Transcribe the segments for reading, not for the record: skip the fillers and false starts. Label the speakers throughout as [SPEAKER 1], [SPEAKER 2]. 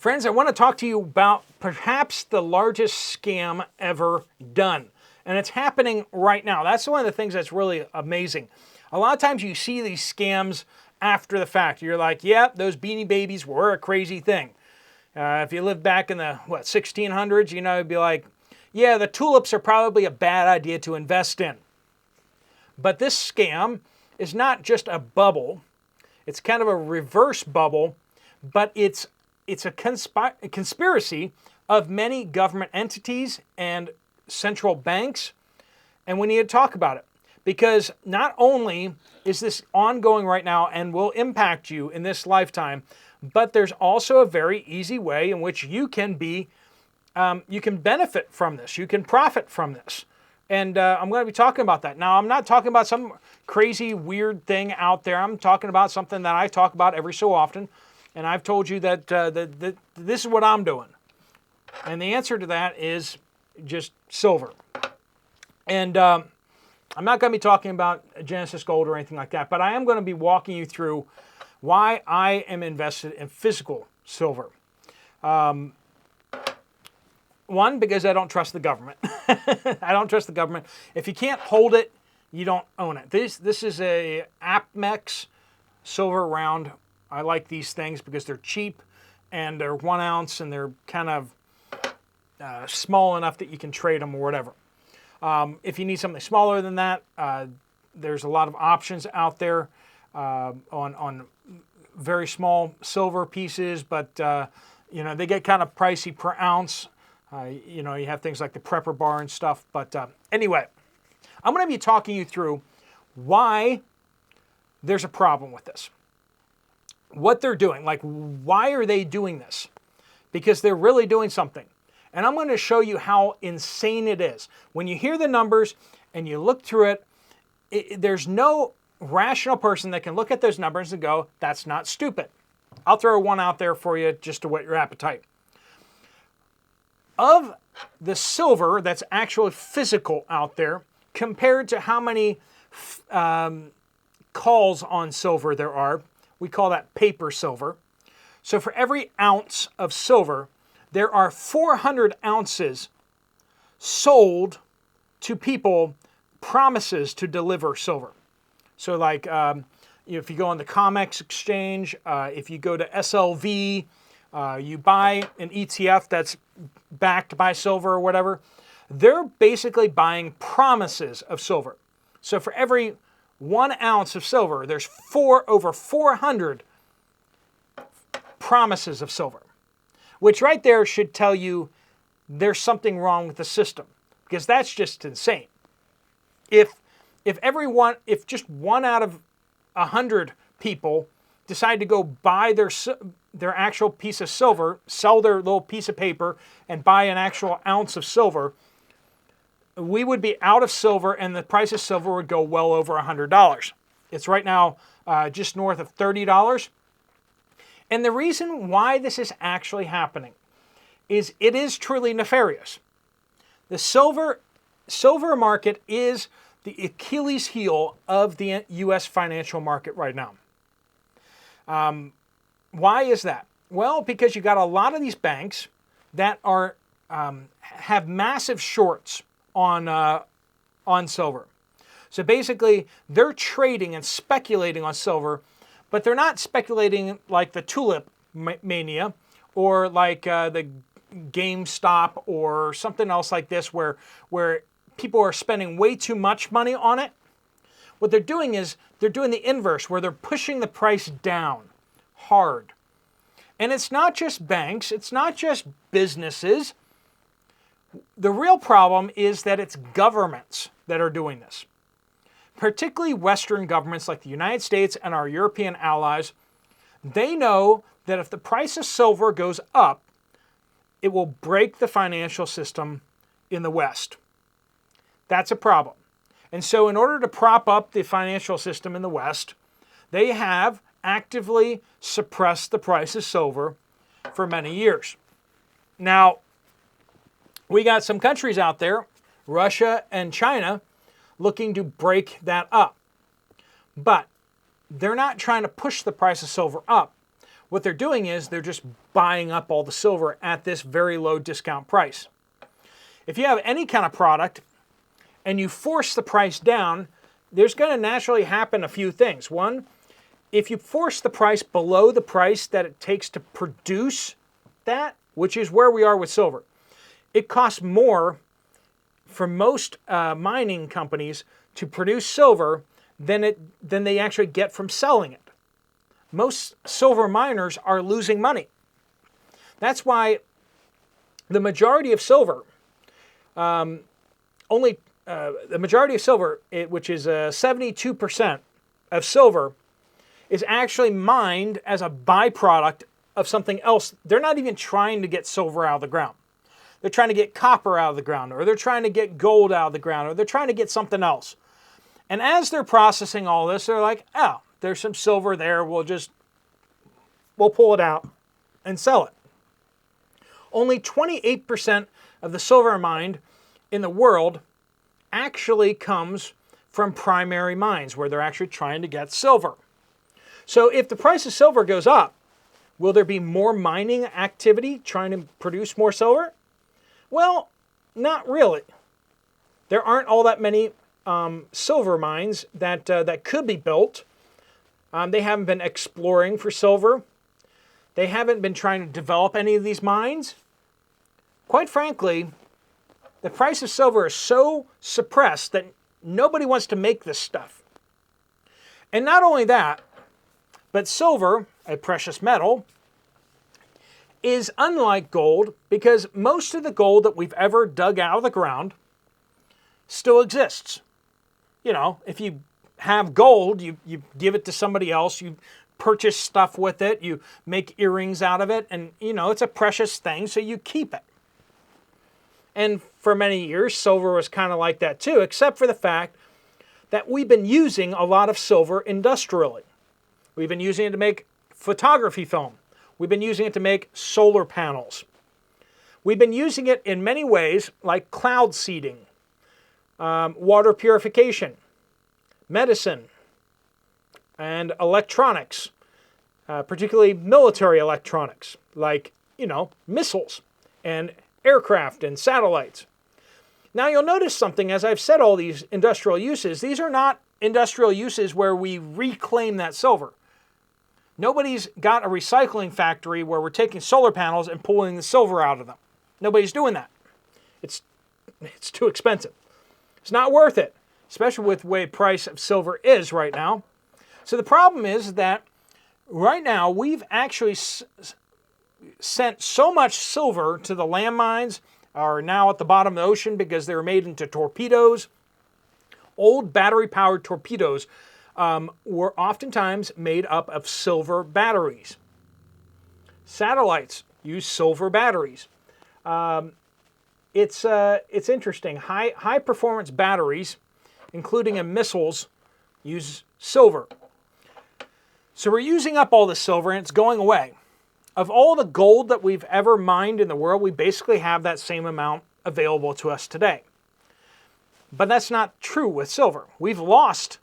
[SPEAKER 1] Friends, I want to talk to you about perhaps the largest scam ever done. And it's happening right now. That's one of the things that's really amazing. A lot of times you see these scams after the fact. You're like, yeah, those Beanie Babies were a crazy thing. If you lived back in the, 1600s, you'd be like, yeah, the tulips are probably a bad idea to invest in. But this scam is not just a bubble. It's kind of a reverse bubble, but it's a conspiracy of many government entities and central banks, and we need to talk about it. Because not only is this ongoing right now and will impact you in this lifetime, but there's also a very easy way in which you can benefit from this. You can profit from this. And I'm going to be talking about that. Now, I'm not talking about some crazy, weird thing out there. I'm talking about something that I talk about every so often. And I've told you that this is what I'm doing. And the answer to that is just silver. And I'm not going to be talking about Genesis Gold or anything like that, but I am going to be walking you through why I am invested in physical silver. One, because I don't trust the government. I don't trust the government. If you can't hold it, you don't own it. This is a Apmex silver round. I like these things because they're cheap and they're 1 ounce and they're kind of small enough that you can trade them or whatever. If you need something smaller than that, there's a lot of options out there on very small silver pieces, but they get kind of pricey per ounce. You have things like the Prepper Bar and stuff. But anyway, I'm going to be talking you through why there's a problem with this. What they're doing, like why are they doing this? Because they're really doing something. And I'm going to show you how insane it is. When you hear the numbers and you look through it, there's no rational person that can look at those numbers and go, that's not stupid. I'll throw one out there for you just to whet your appetite. Of the silver that's actually physical out there, compared to how many calls on silver there are, we call that paper silver. So for every ounce of silver, there are 400 ounces sold to people, promises to deliver silver. So like if you go on the COMEX exchange, if you go to SLV, you buy an ETF that's backed by silver or whatever, they're basically buying promises of silver. So for every 1 ounce of silver, there's over 400 promises of silver, which right there should tell you there's something wrong with the system, because that's just insane. If just 1 out of 100 people decide to go buy their actual piece of silver, sell their little piece of paper, and buy an actual ounce of silver, we would be out of silver, and the price of silver would go well over $100. It's right now just north of $30. And the reason why this is actually happening is it is truly nefarious. The silver market is the Achilles heel of the U.S. financial market right now. Why is that? Well, because you got a lot of these banks that are have massive shorts on silver. So basically, they're trading and speculating on silver, but they're not speculating like the tulip mania or like the GameStop or something else like this where people are spending way too much money on it. What they're doing is they're doing the inverse, where they're pushing the price down hard. And it's not just banks, it's not just businesses. The real problem is that it's governments that are doing this. Particularly Western governments like the United States and our European allies. They know that if the price of silver goes up, it will break the financial system in the West. That's a problem. And so in order to prop up the financial system in the West, they have actively suppressed the price of silver for many years. Now, we got some countries out there, Russia and China, looking to break that up. But they're not trying to push the price of silver up. what they're doing is they're just buying up all the silver at this very low discount price. If you have any kind of product and you force the price down, there's going to naturally happen a few things. One, if you force the price below the price that it takes to produce that, which is where we are with silver, it costs more for most mining companies to produce silver than they actually get from selling it. Most silver miners are losing money. That's why the majority of silver, which is 72% of silver, is actually mined as a byproduct of something else. They're not even trying to get silver out of the ground. They're trying to get copper out of the ground, or they're trying to get gold out of the ground, or they're trying to get something else. And as they're processing all this, they're like, oh, there's some silver there, we'll pull it out and sell it. Only 28% of the silver mined in the world actually comes from primary mines, where they're actually trying to get silver. So if the price of silver goes up, will there be more mining activity trying to produce more silver? Well, not really. There aren't all that many silver mines that could be built. They haven't been exploring for silver. They haven't been trying to develop any of these mines. Quite frankly, the price of silver is so suppressed that nobody wants to make this stuff. And not only that, but silver, a precious metal, is unlike gold because most of the gold that we've ever dug out of the ground still exists. You know, if you have gold, you give it to somebody else, you purchase stuff with it, you make earrings out of it, and it's a precious thing, so you keep it. And for many years, silver was kind of like that too, except for the fact that we've been using a lot of silver industrially. We've been using it to make photography film. We've been using it to make solar panels. We've been using it in many ways like cloud seeding, water purification, medicine, and electronics, particularly military electronics, like, missiles and aircraft and satellites. Now you'll notice something, as I've said all these industrial uses, these are not industrial uses where we reclaim that silver. Nobody's got a recycling factory where we're taking solar panels and pulling the silver out of them. Nobody's doing that. It's too expensive. It's not worth it, especially with the way price of silver is right now. So the problem is that right now we've actually sent so much silver to the landmines, are now at the bottom of the ocean because they were made into torpedoes. Old battery-powered torpedoes were oftentimes made up of silver batteries. Satellites use silver batteries. It's interesting. High performance batteries, including in missiles, use silver. So we're using up all this silver and it's going away. Of all the gold that we've ever mined in the world, we basically have that same amount available to us today. But that's not true with silver. We've lost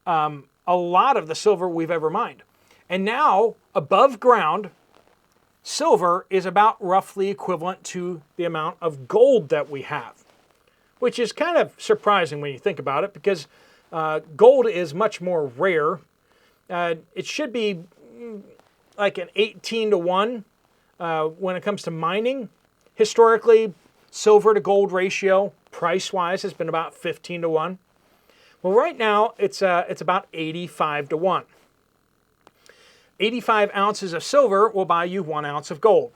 [SPEAKER 1] a lot of the silver we've ever mined. And now, above ground, silver is about roughly equivalent to the amount of gold that we have, which is kind of surprising when you think about it, because gold is much more rare. It should be like an 18-to-1 when it comes to mining. Historically, silver to gold ratio, price-wise, has been about 15-to-1. Well, right now, it's about 85-to-1. 85 ounces of silver will buy you 1 ounce of gold,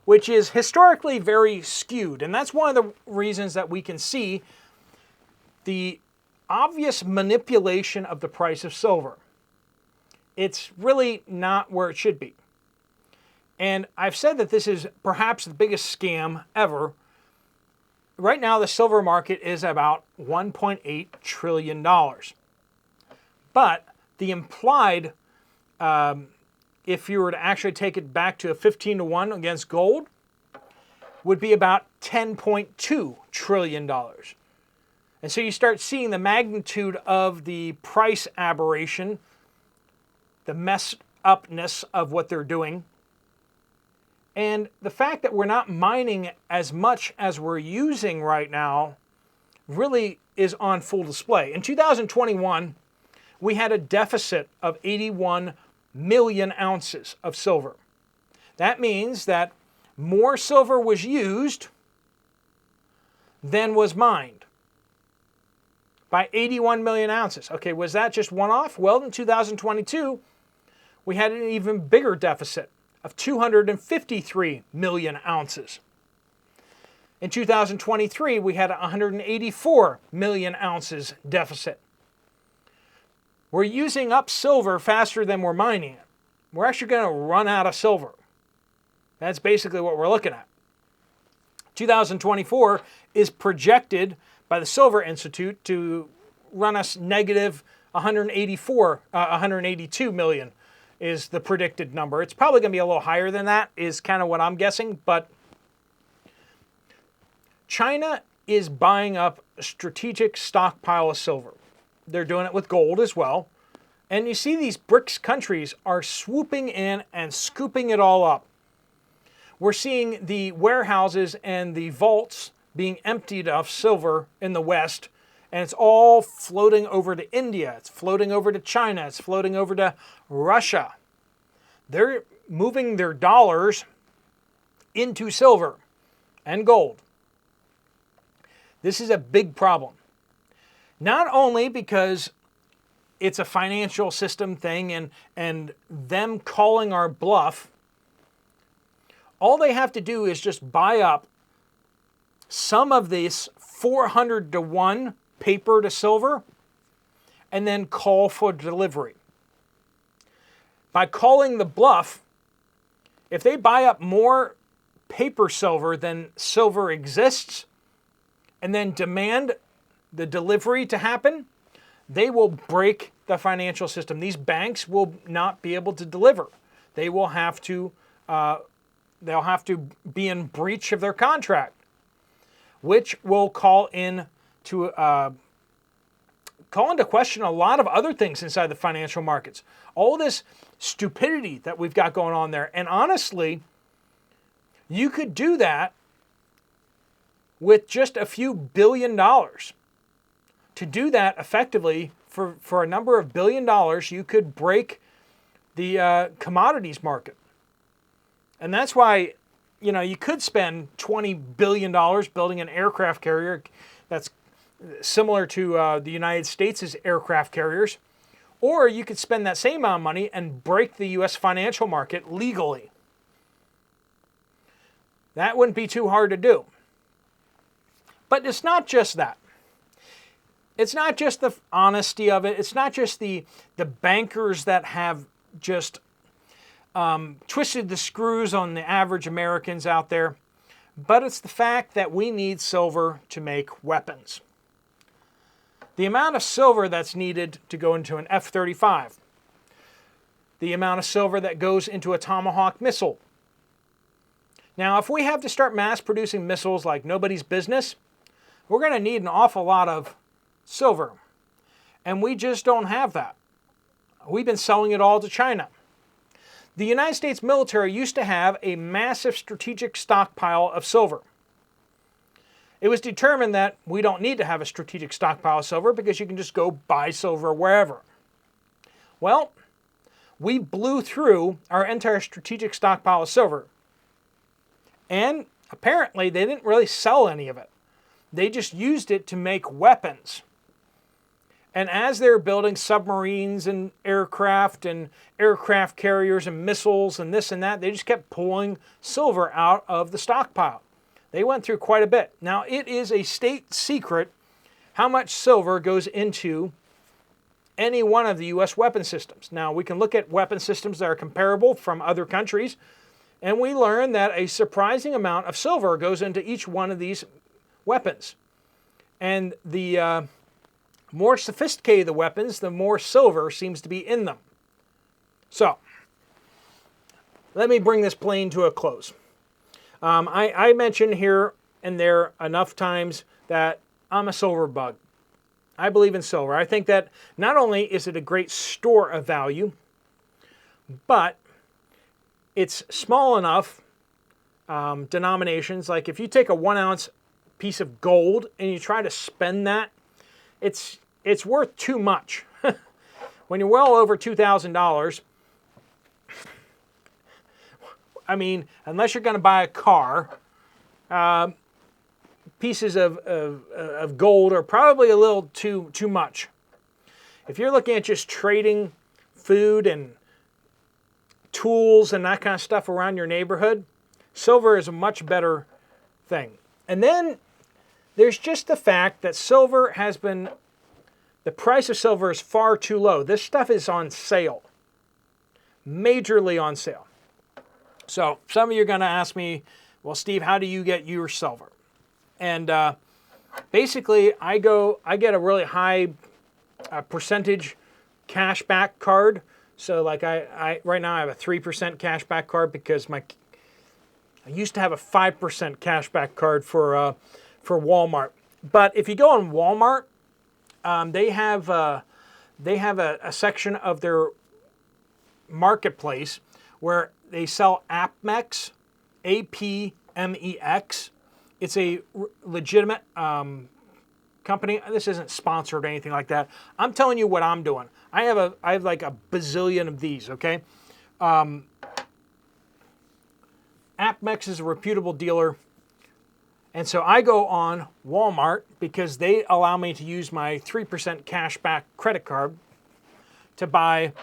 [SPEAKER 1] which is historically very skewed. And that's one of the reasons that we can see the obvious manipulation of the price of silver. It's really not where it should be. And I've said that this is perhaps the biggest scam ever. Right now, the silver market is about $1.8 trillion. But the implied, if you were to actually take it back to a 15-to-1 against gold, would be about $10.2 trillion. And so you start seeing the magnitude of the price aberration, the upness of what they're doing. And the fact that we're not mining as much as we're using right now really is on full display. In 2021, we had a deficit of 81 million ounces of silver. That means that more silver was used than was mined by 81 million ounces. Okay, was that just one-off? Well, in 2022, we had an even bigger deficit of 253 million ounces. In 2023, we had a 184 million ounces deficit. We're using up silver faster than we're mining it. We're actually going to run out of silver. That's basically what we're looking at. 2024 is projected by the Silver Institute to run us negative 182 million is the predicted number. It's probably going to be a little higher than that, is kind of what I'm guessing, but China is buying up a strategic stockpile of silver. They're doing it with gold as well. And you see these Brics countries are swooping in and scooping it all up. We're seeing the warehouses and the vaults being emptied of silver in the West, and it's all floating over to India, it's floating over to China, it's floating over to Russia. They're moving their dollars into silver and gold. This is a big problem. Not only because it's a financial system thing and them calling our bluff. All they have to do is just buy up some of this 400 to 1 paper to silver and then call for delivery. By calling the bluff, if they buy up more paper silver than silver exists and then demand the delivery to happen, they will break the financial system. These banks will not be able to deliver. They will have to they'll have to be in breach of their contract, which will call into question a lot of other things inside the financial markets. All this stupidity that we've got going on there. And honestly, you could do that with just a few $1 billion. To do that effectively for a number of $1 billion, you could break the commodities market. And that's why, you could spend $20 billion building an aircraft carrier that's similar to the United States' aircraft carriers. Or you could spend that same amount of money and break the U.S. financial market legally. That wouldn't be too hard to do. But it's not just that. It's not just the honesty of it. It's not just the bankers that have just twisted the screws on the average Americans out there. But it's the fact that we need silver to make weapons. The amount of silver that's needed to go into an F-35. The amount of silver that goes into a Tomahawk missile. Now, if we have to start mass producing missiles like nobody's business, we're going to need an awful lot of silver. And we just don't have that. We've been selling it all to China. The United States military used to have a massive strategic stockpile of silver. It was determined that we don't need to have a strategic stockpile of silver because you can just go buy silver wherever. Well, we blew through our entire strategic stockpile of silver. And apparently they didn't really sell any of it. They just used it to make weapons. And as they were building submarines and aircraft carriers and missiles and this and that, they just kept pulling silver out of the stockpile. They went through quite a bit. Now, it is a state secret how much silver goes into any one of the U.S. weapon systems. Now, we can look at weapon systems that are comparable from other countries, and we learn that a surprising amount of silver goes into each one of these weapons. And the more sophisticated the weapons, the more silver seems to be in them. So, let me bring this plane to a close. I mentioned here and there enough times that I'm a silver bug. I believe in silver. I think that not only is it a great store of value, but it's small enough denominations. Like if you take a 1 ounce piece of gold and you try to spend that, it's worth too much. When you're well over $2,000, I mean, unless you're going to buy a car, pieces of gold are probably a little too much. If you're looking at just trading food and tools and that kind of stuff around your neighborhood, silver is a much better thing. And then there's just the fact that silver has been, the price of silver is far too low. This stuff is on sale, majorly on sale. So some of you are going to ask me, well, Steve, how do you get your silver? And basically, I get a really high percentage cashback card. So like I right now I have a 3% cashback card because I used to have a 5% cashback card for Walmart. But if you go on Walmart, they have a section of their marketplace where they sell APMEX, APMEX. It's a legitimate company. This isn't sponsored or anything like that. I'm telling you what I'm doing. I have like a bazillion of these, okay? APMEX is a reputable dealer. And so I go on Walmart because they allow me to use my 3% cashback credit card to buy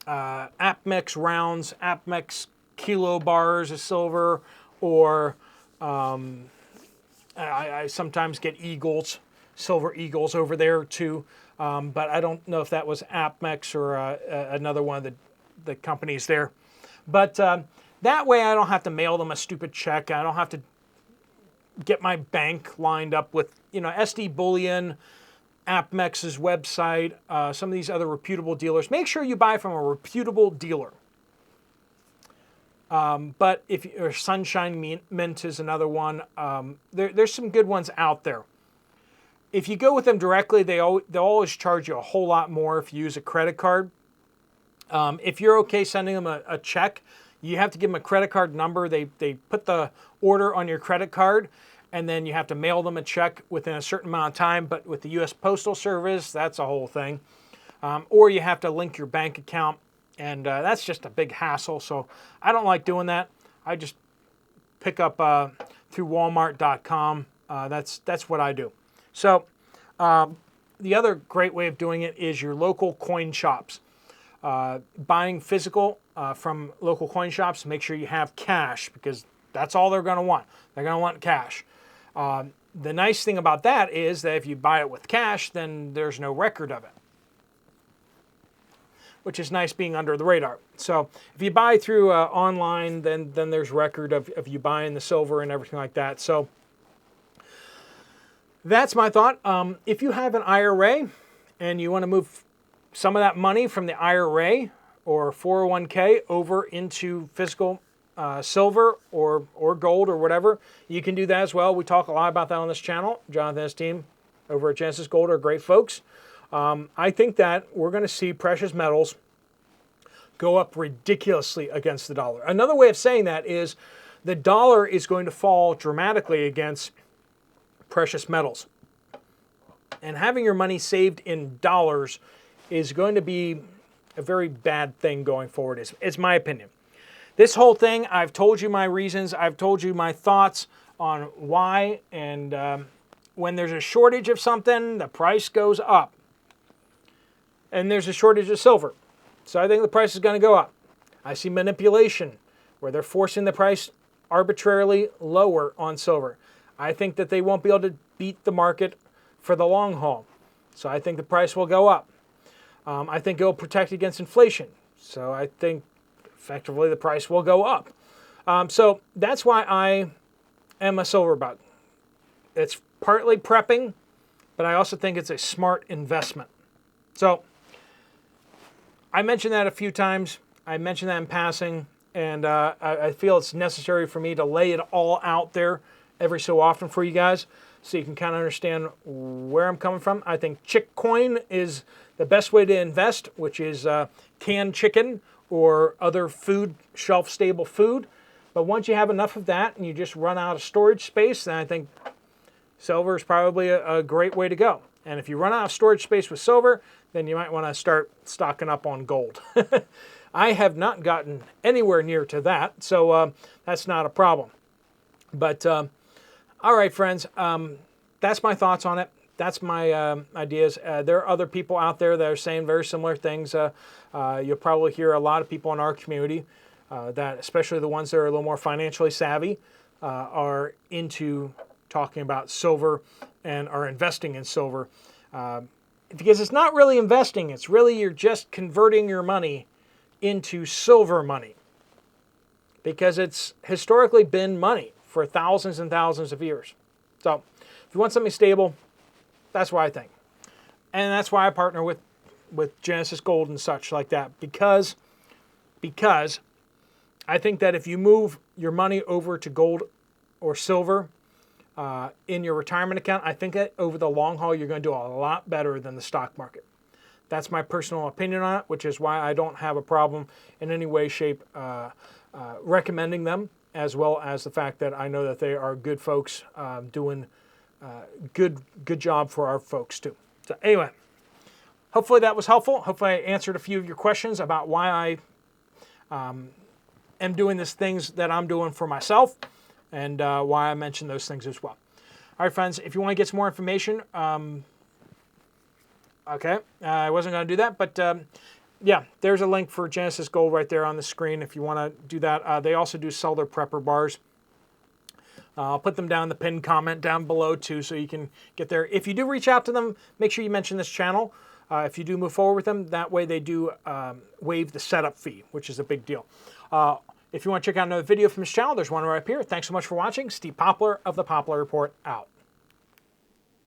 [SPEAKER 1] APMEX rounds, APMEX kilo bars of silver, or I sometimes get Eagles, silver Eagles over there too, but I don't know if that was APMEX or another one of the companies there. But that way I don't have to mail them a stupid check. I don't have to get my bank lined up with, SD Bullion, APMEX's website, some of these other reputable dealers. Make sure you buy from a reputable dealer. But Sunshine Mint is another one. There's some good ones out there. If you go with them directly, they'll always charge you a whole lot more if you use a credit card. If you're okay sending them a check, you have to give them a credit card number. They put the order on your credit card, and then you have to mail them a check within a certain amount of time. But with the U.S. Postal Service, that's a whole thing. Or you have to link your bank account, and that's just a big hassle. So I don't like doing that. I just pick up through Walmart.com. That's what I do. So the other great way of doing it is your local coin shops. Buying physical from local coin shops, make sure you have cash because that's all they're going to want. They're going to want cash. The nice thing about that is that if you buy it with cash, then there's no record of it, which is nice being under the radar. So if you buy through online, then there's record of you buying the silver and everything like that. So that's my thought. If you have an IRA and you want to move some of that money from the IRA or 401k over into physical silver or gold or whatever, you can do that as well. We talk a lot about that on this channel. Jonathan and his team over at Genesis Gold are great folks. I think that we're going to see precious metals go up ridiculously against the dollar. Another way of saying that is the dollar is going to fall dramatically against precious metals. And having your money saved in dollars is going to be a very bad thing going forward, is my opinion. This whole thing, I've told you my reasons. I've told you my thoughts on why. And when there's a shortage of something, the price goes up. And there's a shortage of silver. So I think the price is going to go up. I see manipulation where they're forcing the price arbitrarily lower on silver. I think that they won't be able to beat the market for the long haul. So I think the price will go up. I think it will protect against inflation. So I think effectively the price will go up. So that's why I am a silver bug. It's partly prepping, but I also think it's a smart investment. So I mentioned that a few times. I mentioned that in passing, and I feel it's necessary for me to lay it all out there every so often for you guys. so you can kind of understand where I'm coming from. I think chick coin is the best way to invest, which is canned chicken or other food, shelf-stable food. But once you have enough of that and you just run out of storage space, then I think silver is probably a great way to go. And if you run out of storage space with silver, then you might want to start stocking up on gold. I have not gotten anywhere near to that, so that's not a problem. But all right, friends, that's my thoughts on it. That's my ideas. There are other people out there that are saying very similar things. You'll probably hear a lot of people in our community that, especially the ones that are a little more financially savvy, are into talking about silver and are investing in silver. Because it's not really investing, it's really you're just converting your money into silver money. Because it's historically been money for thousands and thousands of years. So if you want something stable, that's what I think. And that's why I partner with Genesis Gold and such like that. Because I think that if you move your money over to gold or silver in your retirement account, I think that over the long haul, you're going to do a lot better than the stock market. That's my personal opinion on it, which is why I don't have a problem in any way, shape, recommending them, as well as the fact that I know that they are good folks doing good job for our folks too. So anyway, hopefully that was helpful. Hopefully I answered a few of your questions about why I am doing these things that I'm doing for myself, and why I mentioned those things as well. All right, friends, if you want to get some more information, okay, I wasn't going to do that, but yeah, there's a link for Genesis Gold right there on the screen if you want to do that. They also do sell their prepper bars. I'll put them down in the pinned comment down below too, so you can get there. If you do reach out to them, make sure you mention this channel. If you do move forward with them, that way they do waive the setup fee, which is a big deal. If you want to check out another video from this channel, there's one right up here. Thanks so much for watching. Steve Poplar of The Poplar Report out.